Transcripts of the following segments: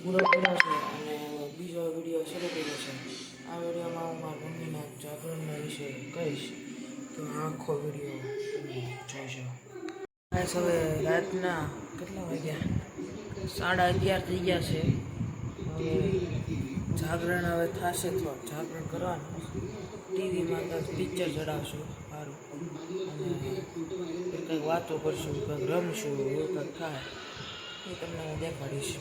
પૂરો કર્યો છે અને બીજો વિડીયો શરૂ કર્યો છે. આ વિડીયોમાં હું મારા મમ્મીના જાગરણના વિશે કહીશ, તો આખો વિડીયો તમે જોઈશો. હવે રાતના કેટલા વાગ્યા? 11:30 થઈ ગયા છે. હવે જાગરણ હવે થશે તો જાગરણ કરવાનું. ટીવીમાં પિક્ચર ચડાવશું સારું, અને કંઈક વાતો કરશું, કંઈક રમશું, એવું કંઈક થાય એ તમને હું દેખાડીશ.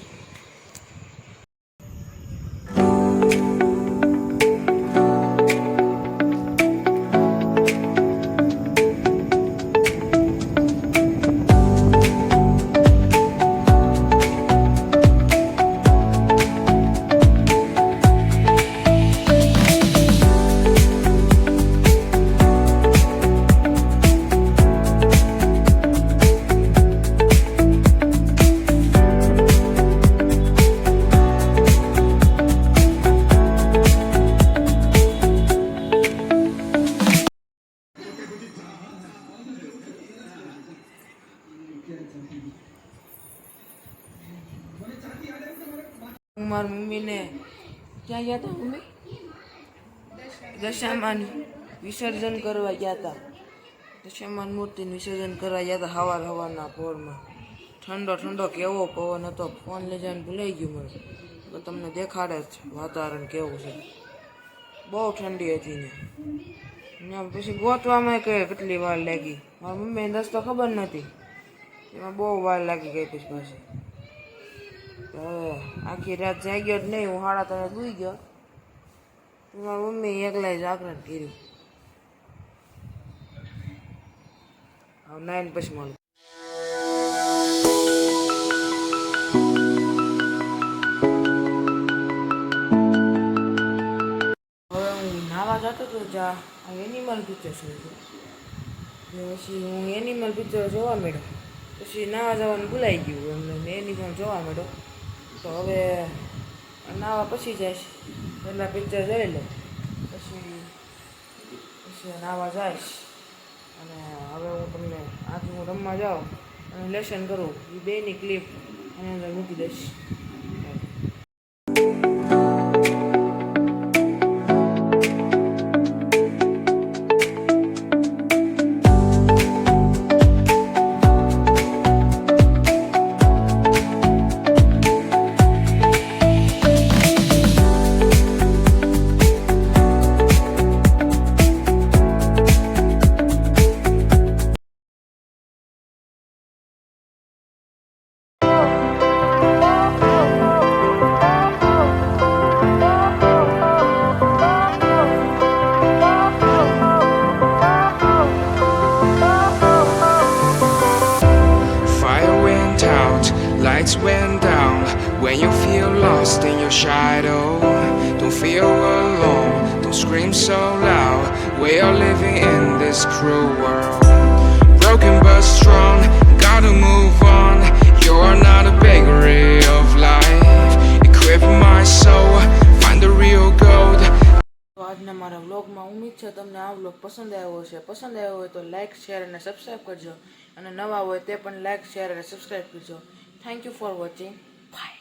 હું મારી મમ્મીને ક્યાં ગયા હતા? મમ્મી દશામાન વિસર્જન કરવા ગયા હતા. દશામાન મૂર્તિનું વિસર્જન કરવા ગયા હતા સવારના પોરમાં. ઠંડો ઠંડો કેવો પવન હતો. ફોન લઈ જઈને ભૂલાઈ ગયું મને, તો તમને દેખાડે જ વાતાવરણ કેવું છે. બહુ ઠંડી હતી ને પછી ગોતવામાં કેટલી વાર લાગી. મારી મમ્મીને રસ્તો ખબર નથી, એમાં બહુ વાર લાગી ગઈ. પછી હવે આખી રાત જાગ્યો જ નહીં. હું 3:30 સૂઈ ગયો. મારી મમ્મી એકલાય જાગરણ કર્યું. હવે 9 પછી મળું. હવે હું નાવા જતો હતો જ્યાં એનિમલ પિક્ચર શરૂ થયું. પછી હું એનિમલ પિક્ચર જોવા માંડ્યો. પછી નાવા જવાનું ભૂલાઈ ગયું એમને. એનિમલ જોવા માંડ્યો. તો હવે નાવા પછી જઈશ, પહેલાં પિક્ચર જોઈ લો, પછી નાવા જઈશ. અને હવે હું તમને આથી હું રમવા જાઉં અને લેસન કરું, એ બેની ક્લિપ એની અંદર મૂકી દઈશ. Lights went down when you feel lost in your shadow. Don't feel alone, don't scream so loud. We are living in this cruel world. Broken but strong, gotta move on. You're not a bakery of life. Equip my soul, find the real gold. આજના મારા વ્લોગમાં ઉમ્મીદ છે તમને આ vlog પસંદ આવ્યો હશે. પસંદ આવ્યો હોય તો લાઇક, શેર અને સબસ્ક્રાઈબ કરજો. અને નવા હોય તે પણ લાઇક, શેર અને સબસ્ક્રાઈબ કરજો. Thank you for watching. Bye.